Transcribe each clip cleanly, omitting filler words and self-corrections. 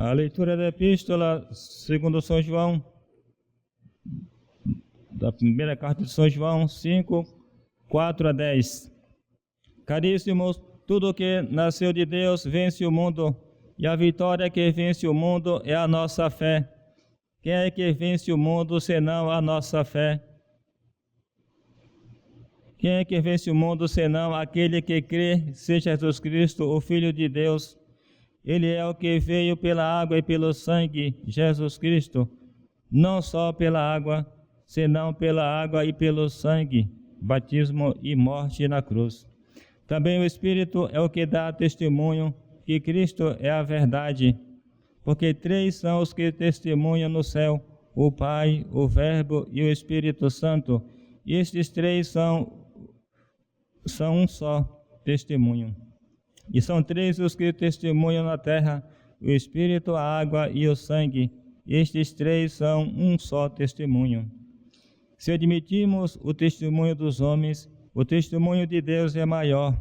A leitura da epístola segundo São João, da primeira carta de São João 5, 4 a 10. Caríssimos, tudo que nasceu de Deus vence o mundo, e a vitória que vence o mundo é a nossa fé. Quem é que vence o mundo senão a nossa fé? Quem é que vence o mundo senão aquele que crê ser Jesus Cristo, o Filho de Deus? Ele é o que veio pela água e pelo sangue, Jesus Cristo, não só pela água, senão pela água e pelo sangue, batismo e morte na cruz. Também o Espírito é o que dá testemunho que Cristo é a verdade, porque três são os que testemunham no céu, o Pai, o Verbo e o Espírito Santo, e estes três são um só testemunho. E são três os que testemunham na terra, o Espírito, a água e o sangue. Estes três são um só testemunho. Se admitirmos o testemunho dos homens, o testemunho de Deus é maior.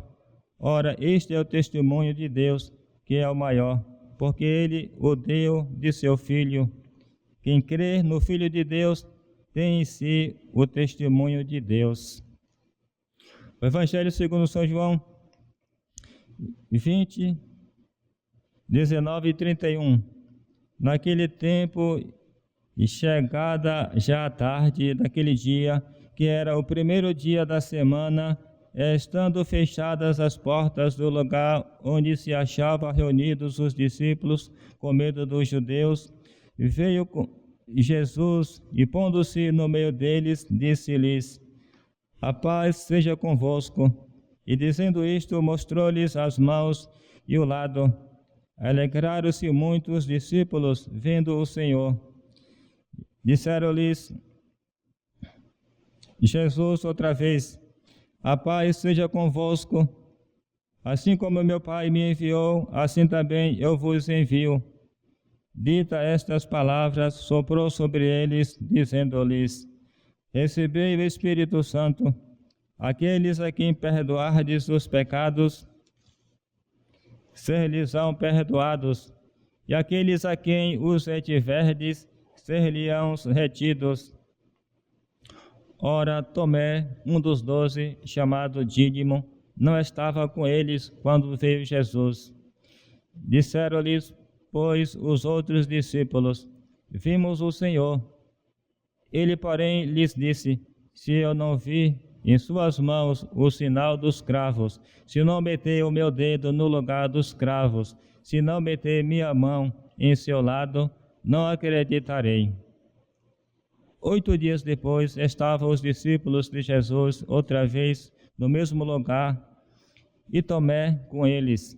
Ora, este é o testemunho de Deus, que é o maior, porque ele o deu de seu Filho. Quem crê no Filho de Deus tem em si o testemunho de Deus. O Evangelho segundo São João 20, 19 e 31. Naquele tempo, e chegada já a tarde daquele dia, que era o primeiro dia da semana, estando fechadas as portas do lugar onde se achavam reunidos os discípulos, com medo dos judeus, veio Jesus e, pondo-se no meio deles, disse-lhes: a paz seja convosco. E dizendo isto, mostrou-lhes as mãos e o lado. Alegraram-se muito os discípulos, vendo o Senhor. Disseram-lhes Jesus outra vez: a paz seja convosco. Assim como meu Pai me enviou, assim também eu vos envio. Dita estas palavras, soprou sobre eles, dizendo-lhes: recebei o Espírito Santo. Aqueles a quem perdoardes os pecados, ser-lhes-ão perdoados, e aqueles a quem os retiverdes, ser-lhe-ão retidos. Ora, Tomé, um dos 12, chamado Dídimo, não estava com eles quando veio Jesus. Disseram-lhes, pois, os outros discípulos: vimos o Senhor. Ele, porém, lhes disse: se eu não vir em suas mãos o sinal dos cravos, se não meter o meu dedo no lugar dos cravos, se não meter minha mão em seu lado, não acreditarei. 8 dias depois, estavam os discípulos de Jesus outra vez no mesmo lugar, e Tomé com eles.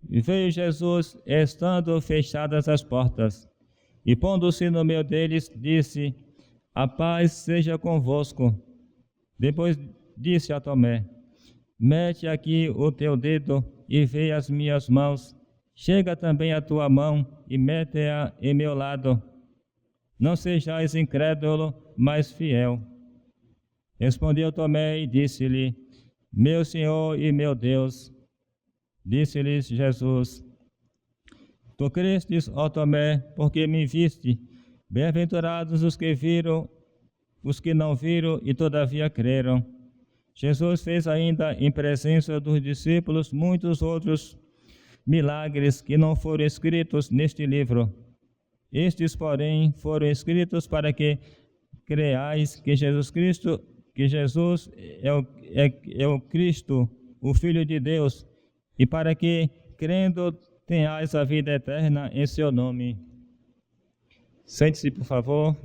E veio Jesus, estando fechadas as portas, e pondo-se no meio deles, disse: a paz seja convosco. Depois disse a Tomé: mete aqui o teu dedo e vê as minhas mãos. Chega também a tua mão e mete-a em meu lado. Não sejais incrédulo, mas fiel. Respondeu Tomé e disse-lhe: meu Senhor e meu Deus. Disse-lhes Jesus: tu crestes, ó Tomé, porque me viste. Bem-aventurados os que viram, os que não viram e todavia creram. Jesus fez ainda em presença dos discípulos muitos outros milagres que não foram escritos neste livro. Estes, porém, foram escritos para que creais que Jesus é o Cristo, o Filho de Deus, e para que, crendo, tenhais a vida eterna em seu nome. Sente-se, por favor.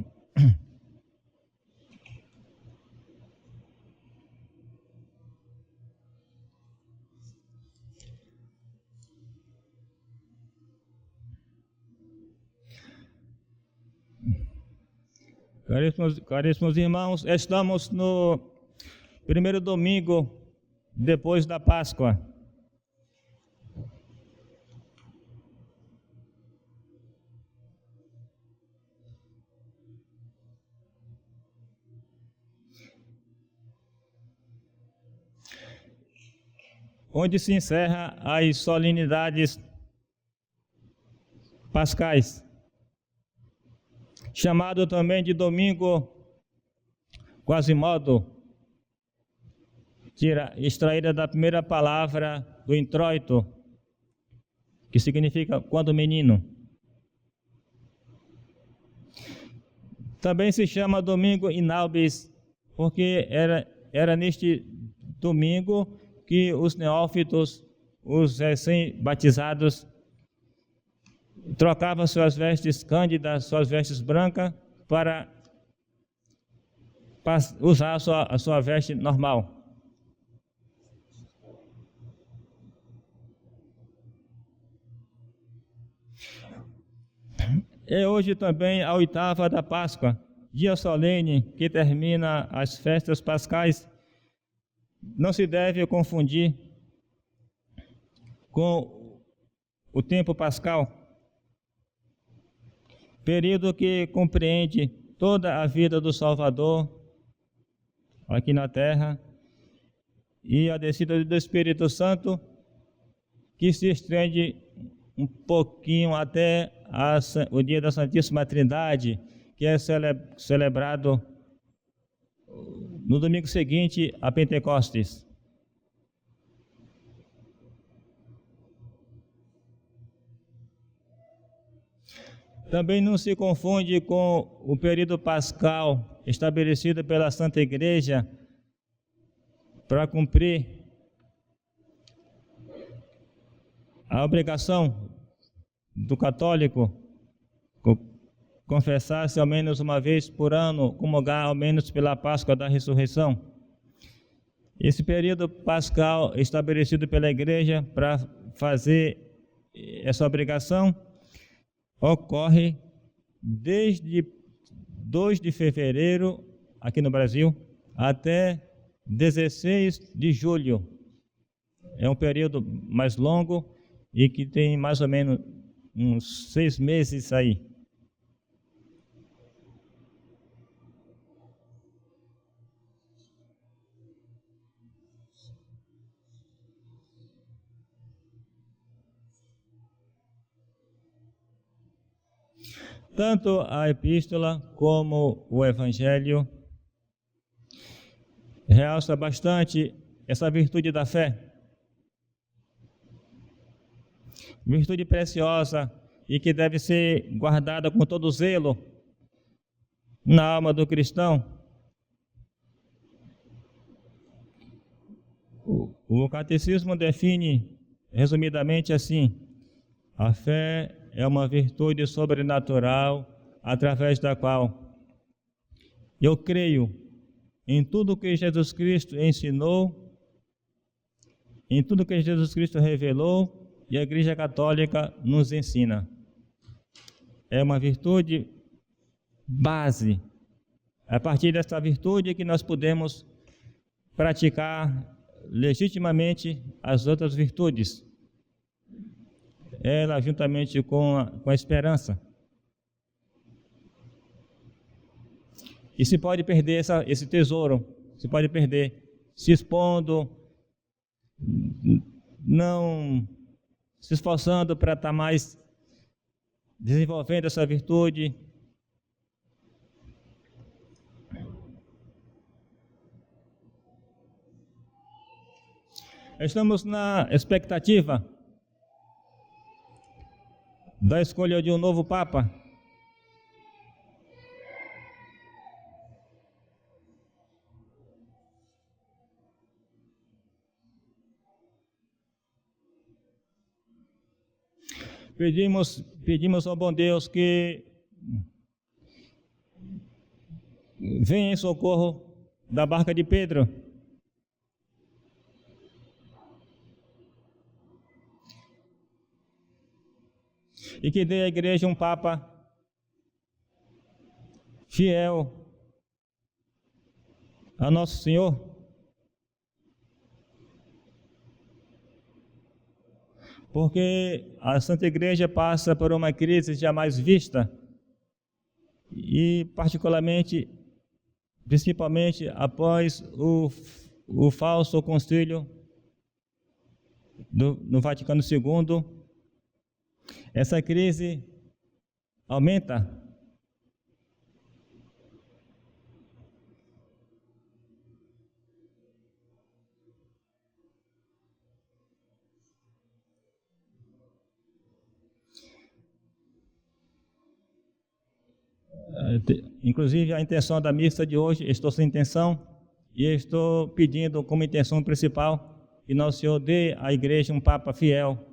Caríssimos irmãos, estamos no primeiro domingo depois da Páscoa. Onde se encerra as solenidades pascais, chamado também de domingo Quasimodo, extraída da primeira palavra do introito, que significa quando menino. Também se chama domingo Inaubis, porque era neste domingo que os neófitos, os recém-batizados, trocavam suas vestes cândidas, suas vestes brancas, para usar a sua veste normal. E hoje também a oitava da Páscoa, dia solene que termina as festas pascais. Não se deve confundir com o tempo pascal, período que compreende toda a vida do Salvador aqui na terra e a descida do Espírito Santo, que se estende um pouquinho até o dia da Santíssima Trindade, que é celebrado no domingo seguinte a Pentecostes. Também não se confunde com o período pascal estabelecido pela Santa Igreja para cumprir a obrigação do católico confessar-se ao menos uma vez por ano, comungar ao menos pela Páscoa da Ressurreição. Esse período pascal estabelecido pela Igreja para fazer essa obrigação ocorre desde 2 de fevereiro, aqui no Brasil, até 16 de julho. É um período mais longo e que tem mais ou menos uns 6 meses aí. Tanto a epístola como o evangelho realça bastante essa virtude da fé. Virtude preciosa e que deve ser guardada com todo zelo na alma do cristão. O catecismo define resumidamente assim: a fé é uma virtude sobrenatural através da qual eu creio em tudo que Jesus Cristo ensinou, em tudo que Jesus Cristo revelou e a Igreja Católica nos ensina. É uma virtude base. É a partir dessa virtude que nós podemos praticar legitimamente as outras virtudes. Ela juntamente com a esperança. E se pode perder esse tesouro, se pode perder se expondo, não se esforçando para estar mais desenvolvendo essa virtude. Estamos na expectativa da escolha de um novo Papa. Pedimos ao bom Deus que venha em socorro da barca de Pedro. E que dê à igreja um Papa fiel a Nosso Senhor. Porque a Santa Igreja passa por uma crise jamais vista e principalmente após o falso concílio no Vaticano II. Essa crise aumenta. Inclusive, a intenção da missa de hoje, estou sem intenção e estou pedindo como intenção principal que Nosso Senhor dê à Igreja um Papa fiel,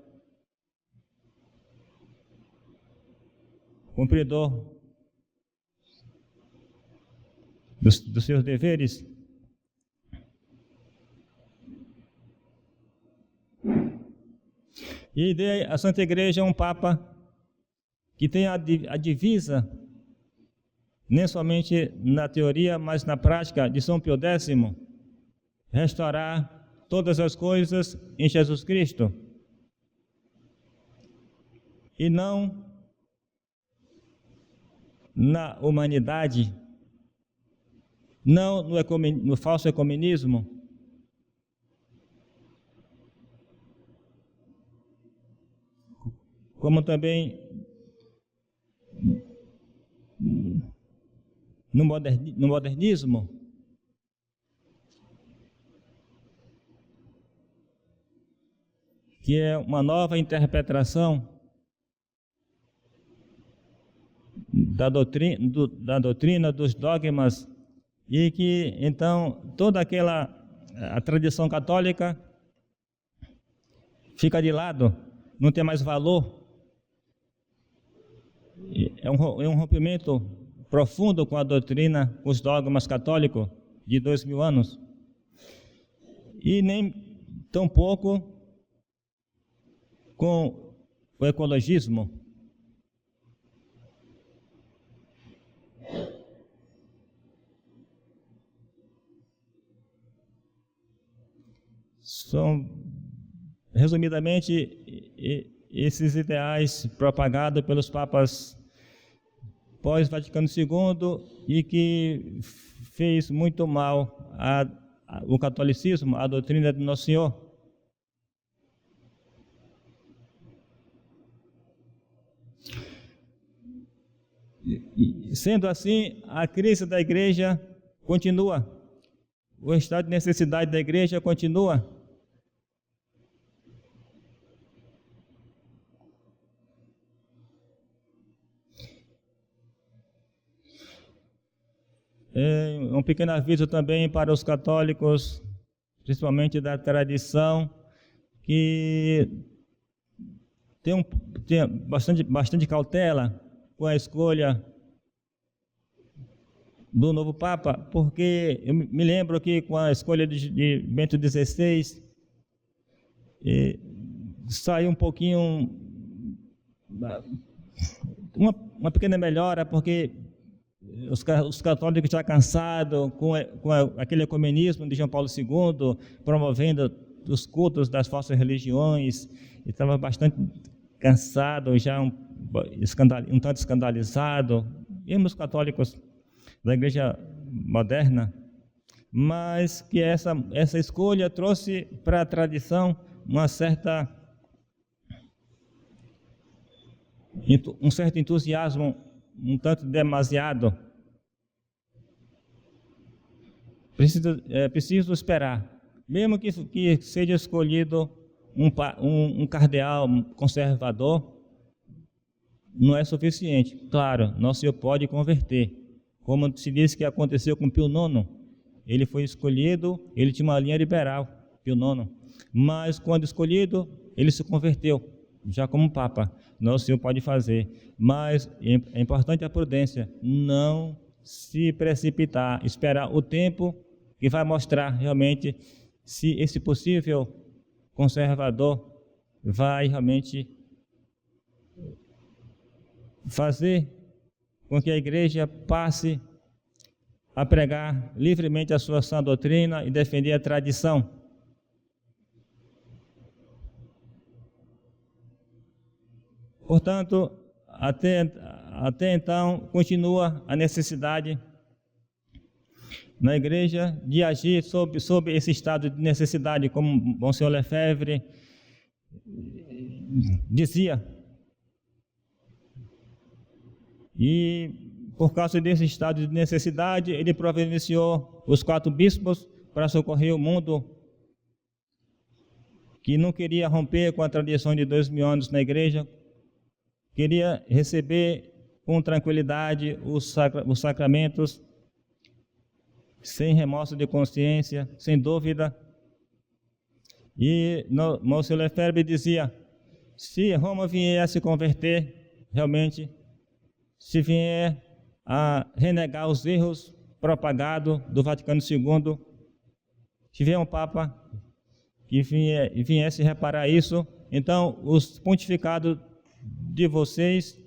cumpridor dos seus deveres. E dê à Santa Igreja um Papa que tenha a divisa, nem somente na teoria, mas na prática, de São Pio X, restaurar todas as coisas em Jesus Cristo, e não na humanidade, não no falso ecumenismo, como também no modernismo, que é uma nova interpretação da doutrina, dos dogmas, e que então toda a tradição católica fica de lado, não tem mais valor. É um rompimento profundo com a doutrina, com os dogmas católicos de 2000 anos. E nem tão pouco com o ecologismo. São, resumidamente, esses ideais propagados pelos papas pós-Vaticano II e que fez muito mal ao catolicismo, à doutrina de Nosso Senhor. Sendo assim, a crise da igreja continua, o estado de necessidade da igreja continua. Um pequeno aviso também para os católicos, principalmente da tradição, que tenha bastante cautela com a escolha do novo Papa, porque eu me lembro que com a escolha de Bento XVI, saiu um pouquinho, uma pequena melhora, porque os católicos já cansados com aquele ecumenismo de João Paulo II, promovendo os cultos das falsas religiões, e estava bastante cansado, já um tanto escandalizado, e os católicos da igreja moderna, mas que essa escolha trouxe para a tradição um certo entusiasmo, um tanto demasiado. Preciso esperar, mesmo que seja escolhido um cardeal conservador, não é suficiente. Claro, Nosso Senhor pode converter, como se diz que aconteceu com Pio IX. Ele foi escolhido, ele tinha uma linha liberal, Pio IX, mas quando escolhido, ele se converteu, já como Papa. Nosso Senhor pode fazer, mas é importante a prudência, não se precipitar, esperar o tempo que vai mostrar realmente se esse possível conservador vai realmente fazer com que a igreja passe a pregar livremente a sua sã doutrina e defender a tradição. Portanto, até então, continua a necessidade na igreja de agir sob esse estado de necessidade, como Monsenhor Lefebvre dizia. E por causa desse estado de necessidade, ele providenciou os 4 bispos para socorrer o mundo que não queria romper com a tradição de 2000 anos na igreja, queria receber com tranquilidade os sacramentos, sem remorso de consciência, sem dúvida. E Monsenhor Lefebvre dizia, se Roma vier a se converter, realmente, se vier a renegar os erros propagados do Vaticano II, se vier um Papa que viesse reparar isso, então os pontificados de vocês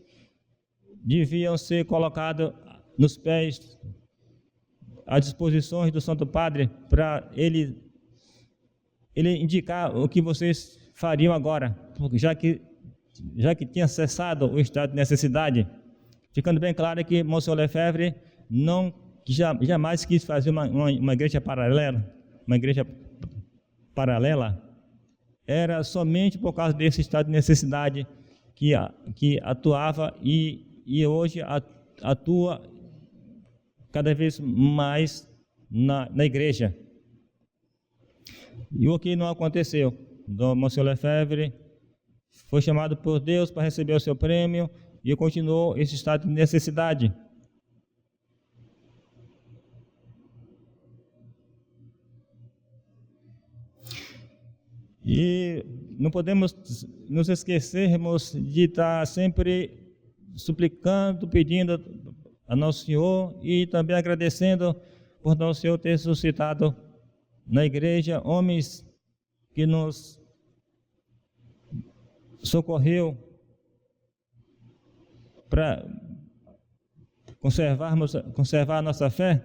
deviam ser colocados nos pés, à disposição do Santo Padre, para ele indicar o que vocês fariam agora, já que tinha cessado o estado de necessidade, ficando bem claro que Monsenhor Lefebvre jamais quis fazer uma igreja paralela, era somente por causa desse estado de necessidade que atuava e hoje atua cada vez mais na igreja. E o que não aconteceu? Monsenhor Lefebvre foi chamado por Deus para receber o seu prêmio e continuou esse estado de necessidade. E não podemos nos esquecermos de estar sempre suplicando, pedindo a Nosso Senhor e também agradecendo por Nosso Senhor ter suscitado na igreja homens que nos socorreu para conservar a nossa fé.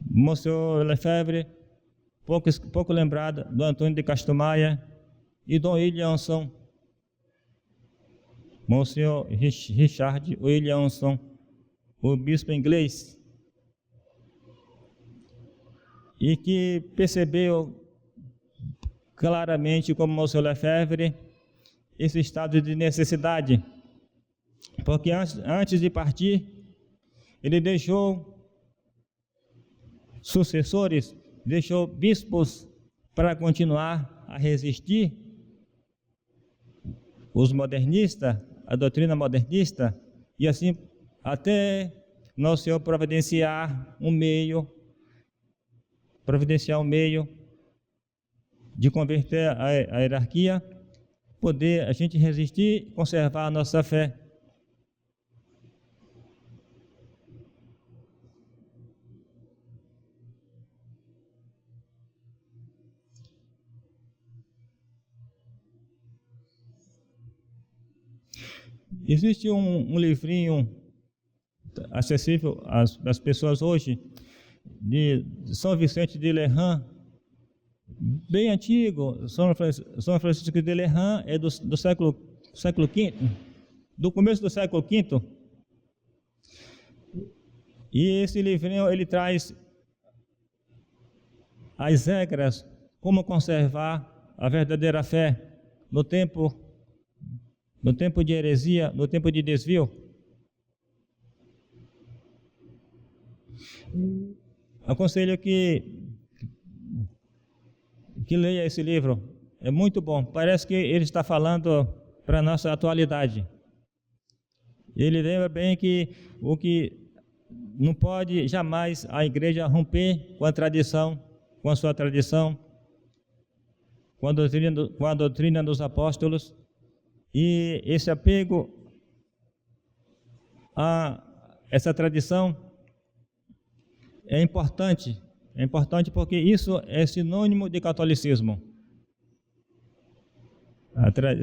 Monsenhor Lefebvre, pouco lembrado, do Antônio de Castro Maia e Dom Williamson, Monsenhor Richard Williamson, o bispo inglês, e que percebeu claramente, como Monsenhor Lefebvre, esse estado de necessidade, porque antes de partir, ele deixou sucessores, deixou bispos para continuar a resistir os modernistas, a doutrina modernista, e assim até Nosso Senhor providenciar um meio de converter a hierarquia, poder a gente resistir e conservar a nossa fé. Existe um livrinho acessível às pessoas hoje, de São Vicente de Lerran, bem antigo. São Francisco de Lerran é do século V, do começo do século V. E esse livrinho ele traz as regras, como conservar a verdadeira fé no tempo de heresia, no tempo de desvio. Aconselho que leia esse livro, é muito bom. Parece que ele está falando para a nossa atualidade. Ele lembra bem que o que não pode jamais a igreja romper com a tradição, com a sua tradição, com a doutrina dos apóstolos, e esse apego a essa tradição é importante porque isso é sinônimo de catolicismo.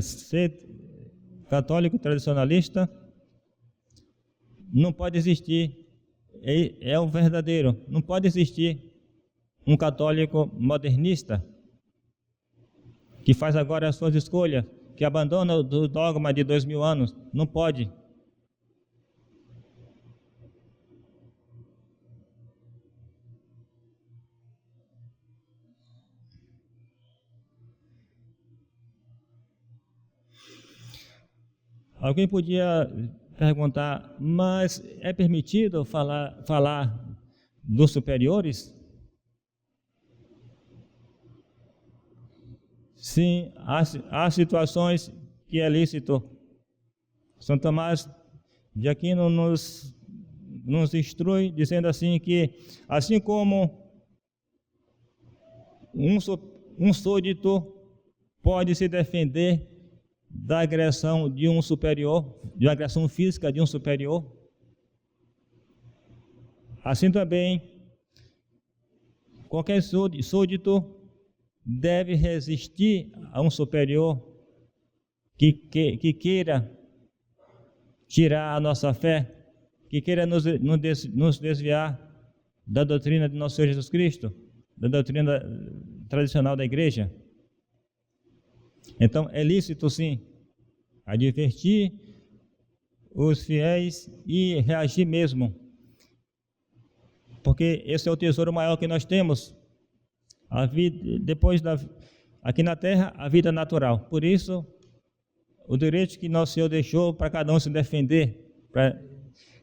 Ser católico tradicionalista não pode existir, é o verdadeiro. Não pode existir um católico modernista que faz agora as suas escolhas, que abandona o dogma de 2000 anos. Não pode. Alguém podia perguntar, mas é permitido falar dos superiores? Sim, há situações que é lícito. São Tomás de Aquino nos instrui, dizendo assim que, assim como um súdito pode se defender da agressão de um superior, de uma agressão física de um superior, assim também qualquer súdito deve resistir a um superior que queira tirar a nossa fé, que queira nos desviar da doutrina de nosso Senhor Jesus Cristo, da doutrina tradicional da igreja. Então, é lícito, sim, advertir os fiéis e reagir mesmo, porque esse é o tesouro maior que nós temos. A vida, aqui na terra, a vida natural. Por isso, o direito que nosso Senhor deixou para cada um se defender, para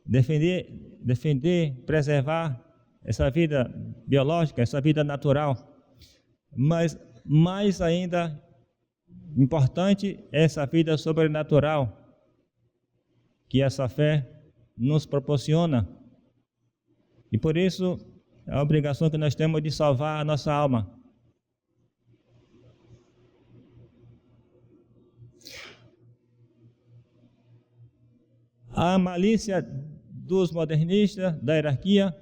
defender, preservar essa vida biológica, essa vida natural. Mas mais ainda importante é essa vida sobrenatural que essa fé nos proporciona. E por isso, é a obrigação que nós temos de salvar a nossa alma. A malícia dos modernistas, da hierarquia,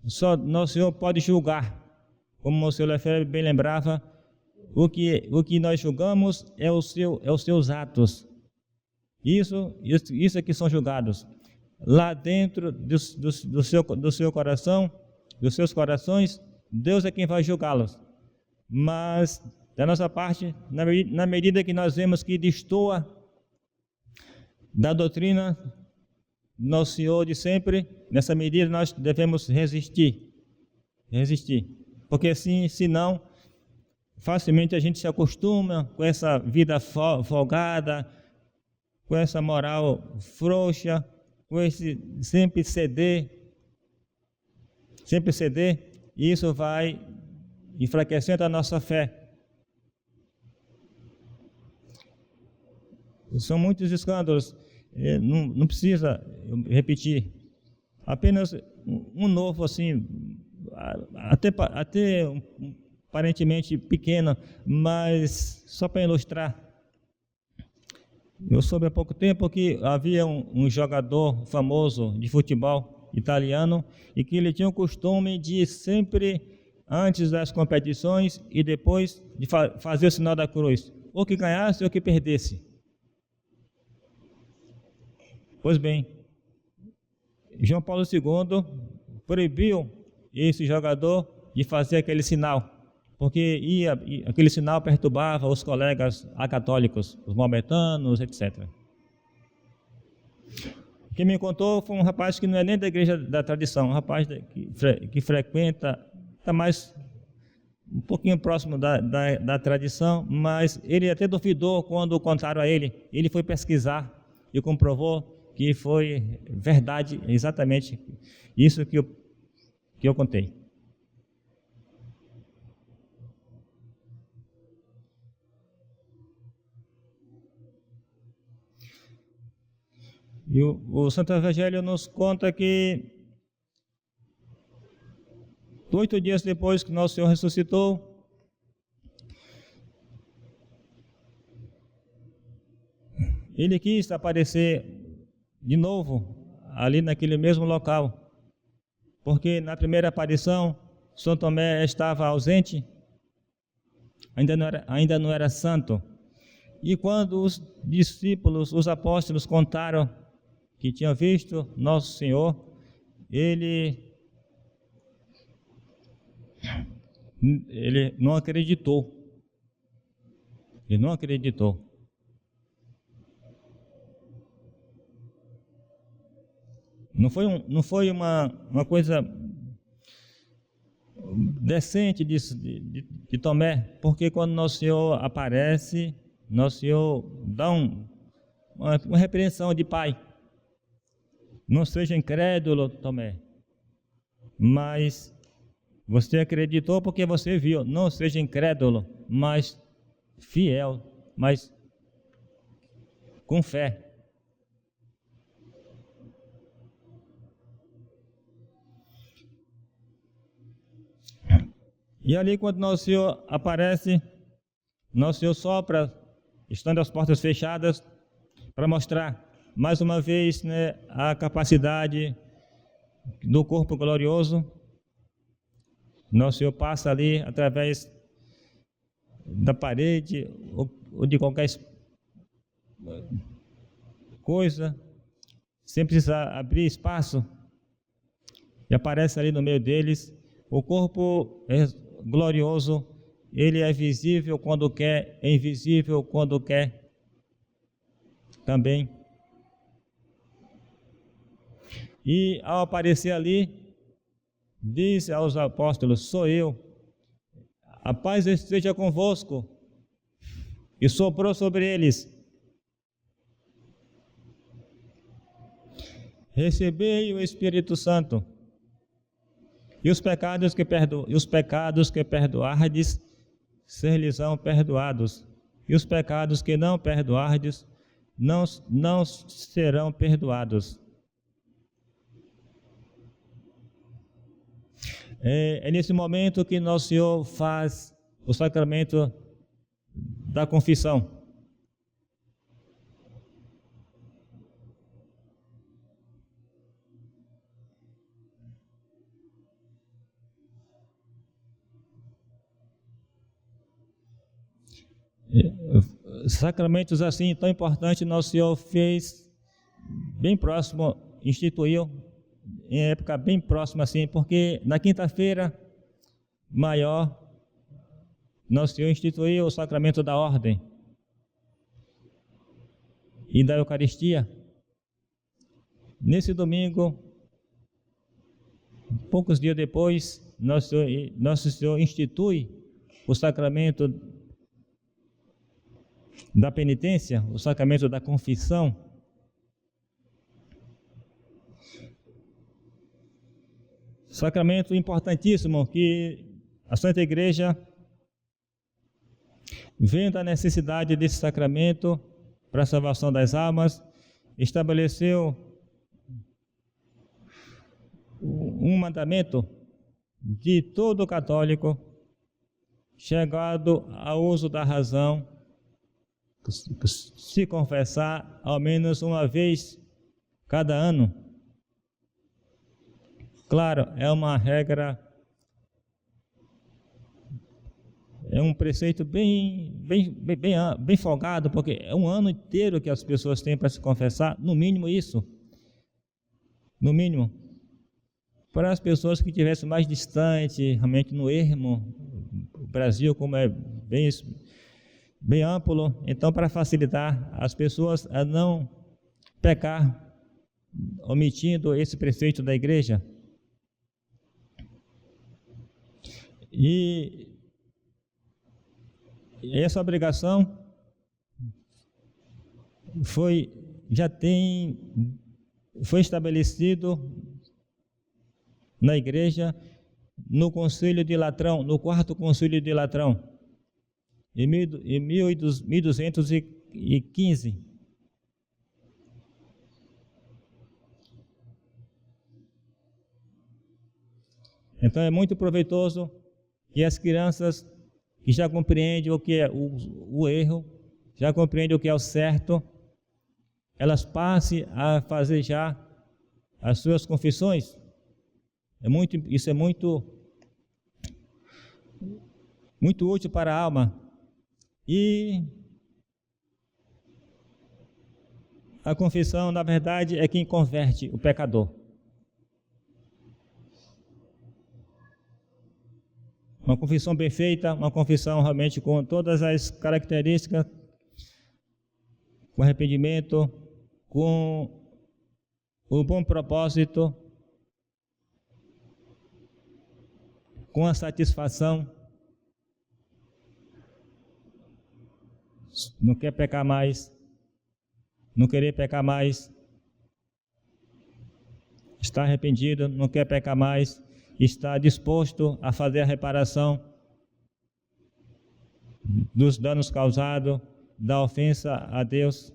só nosso Senhor pode julgar. Como o Senhor Lefebvre bem lembrava, o que nós julgamos é os seus atos. Isso é que são julgados. Lá dentro do seu coração, dos seus corações, Deus é quem vai julgá-los. Mas, da nossa parte, na medida que nós vemos que destoa da doutrina do nosso Senhor de sempre, nessa medida nós devemos resistir. Porque assim, senão, facilmente a gente se acostuma com essa vida folgada, com essa moral frouxa, com esse sempre ceder, e isso vai enfraquecendo a nossa fé. São muitos escândalos, não precisa repetir, apenas um novo assim, até aparentemente pequeno, mas só para ilustrar. Eu soube há pouco tempo que havia um jogador famoso de futebol italiano e que ele tinha o costume de sempre, antes das competições e depois, de fazer o sinal da cruz, ou que ganhasse ou que perdesse. Pois bem, João Paulo II proibiu esse jogador de fazer aquele sinal, porque aquele sinal perturbava os colegas acatólicos, os maometanos, etc. Quem me contou foi um rapaz que não é nem da igreja da tradição, um rapaz que frequenta, está mais um pouquinho próximo da tradição, mas ele até duvidou quando contaram a ele. Ele foi pesquisar e comprovou que foi verdade, exatamente isso que eu contei. E o Santo Evangelho nos conta que 8 dias depois que nosso Senhor ressuscitou, ele quis aparecer de novo ali naquele mesmo local, porque na primeira aparição São Tomé estava ausente, ainda não era santo. E quando os discípulos, os apóstolos contaram que tinham visto nosso Senhor, ele não acreditou. Ele não acreditou. Não foi uma coisa decente de Tomé, porque quando nosso Senhor aparece, nosso Senhor dá uma repreensão de pai. Não seja incrédulo, Tomé, mas você acreditou porque você viu. Não seja incrédulo, mas fiel, mas com fé. E ali, quando Nosso Senhor aparece, Nosso Senhor sopra, estando as portas fechadas, para mostrar mais uma vez, né, a capacidade do corpo glorioso. Nosso Senhor passa ali através da parede ou de qualquer coisa, sem precisar abrir espaço, e aparece ali no meio deles. O corpo é glorioso, ele é visível quando quer, é invisível quando quer também. E ao aparecer ali, diz aos apóstolos: sou eu, a paz esteja convosco, e soprou sobre eles: recebei o Espírito Santo, e os pecados que perdoardes, ser-lhes-ão perdoados, e os pecados que não perdoardes, não serão perdoados. É nesse momento que Nosso Senhor faz o sacramento da confissão. Sacramentos assim tão importantes, Nosso Senhor fez bem próximo, instituiu em época bem próxima assim, porque na quinta-feira maior Nosso Senhor instituiu o sacramento da ordem e da Eucaristia. Nesse domingo, poucos dias depois, Nosso Senhor institui o sacramento da penitência, o sacramento da confissão. Sacramento importantíssimo que a Santa Igreja, vendo a necessidade desse sacramento para a salvação das almas, estabeleceu um mandamento de todo católico chegado ao uso da razão, se confessar ao menos uma vez cada ano. Claro, é uma regra, é um preceito bem folgado, porque é um ano inteiro que as pessoas têm para se confessar, no mínimo isso, no mínimo. Para as pessoas que estivessem mais distantes, realmente no ermo, o Brasil como é bem amplo, então para facilitar as pessoas a não pecar, omitindo esse preceito da igreja. E essa obrigação foi estabelecido na igreja no Concílio de Latrão, no quarto Concílio de Latrão, em 1215. Então é muito proveitoso que as crianças que já compreendem o que é o erro, já compreendem o que é o certo, elas passem a fazer já as suas confissões. Isso é muito útil para a alma. E a confissão, na verdade, é quem converte o pecador. Uma confissão bem feita, uma confissão realmente com todas as características, com arrependimento, com o bom propósito, com a satisfação, não quer pecar mais, não querer pecar mais. está arrependido, não quer pecar mais, está disposto a fazer a reparação dos danos causados, da ofensa a Deus,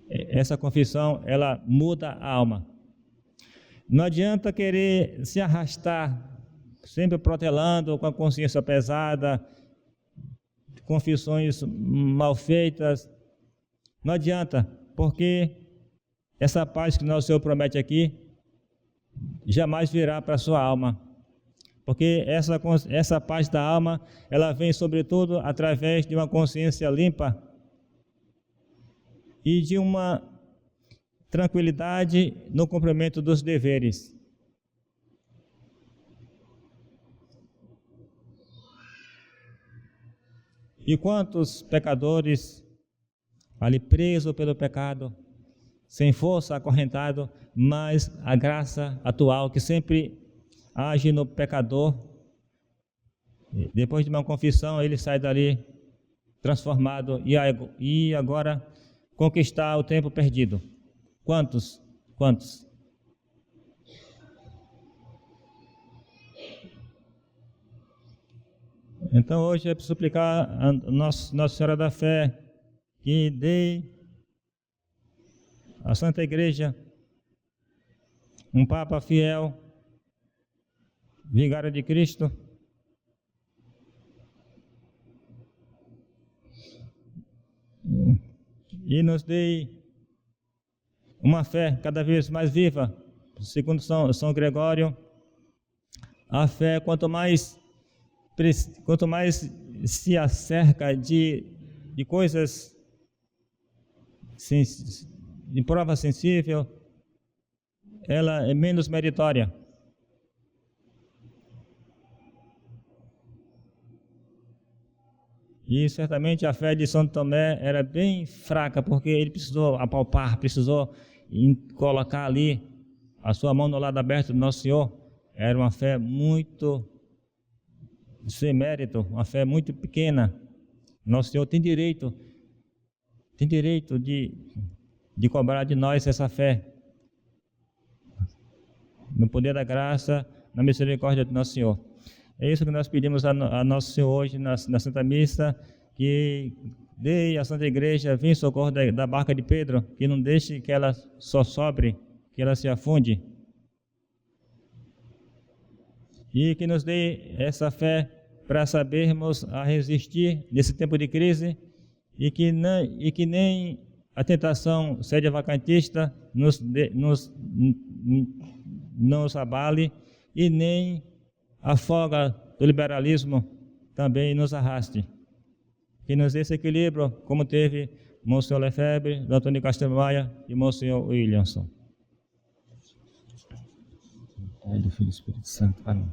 essa confissão, ela muda a alma. Não adianta querer se arrastar, sempre protelando com a consciência pesada, confissões mal feitas. Não adianta, porque essa paz que nosso Senhor promete aqui jamais virá para a sua alma. Porque essa paz da alma, ela vem sobretudo através de uma consciência limpa e de uma tranquilidade no cumprimento dos deveres. E quantos pecadores ali presos pelo pecado, sem força, acorrentado, mas a graça atual que sempre age no pecador, depois de uma confissão ele sai dali transformado e agora conquistar o tempo perdido. Quantos? Então hoje é para suplicar a Nossa Senhora da Fé que dê à Santa Igreja um Papa fiel, vigário de Cristo, e nos dê uma fé cada vez mais viva, segundo São Gregório. A fé, quanto mais se acerca de coisas, de prova sensível, ela é menos meritória. E certamente a fé de São Tomé era bem fraca, porque ele precisou apalpar, precisou colocar ali a sua mão no lado aberto do Nosso Senhor. Era uma fé muito sem mérito, uma fé muito pequena. Nosso Senhor tem direito de cobrar de nós essa fé, no poder da graça, na misericórdia do Nosso Senhor. É isso que nós pedimos a Nosso Senhor hoje na Santa Missa, que dê à Santa Igreja vir em socorro da barca de Pedro, que não deixe que ela só sobre, que ela se afunde. E que nos dê essa fé para sabermos a resistir nesse tempo de crise e que nem a tentação sede vacantista nos abale e nem a folga do liberalismo também nos arraste. Que nos dê esse equilíbrio, como teve Monsenhor Lefebvre, Dr. Antônio Castelo Maia e Monsenhor Williamson. Pai do Filho e do Espírito Santo. Amém.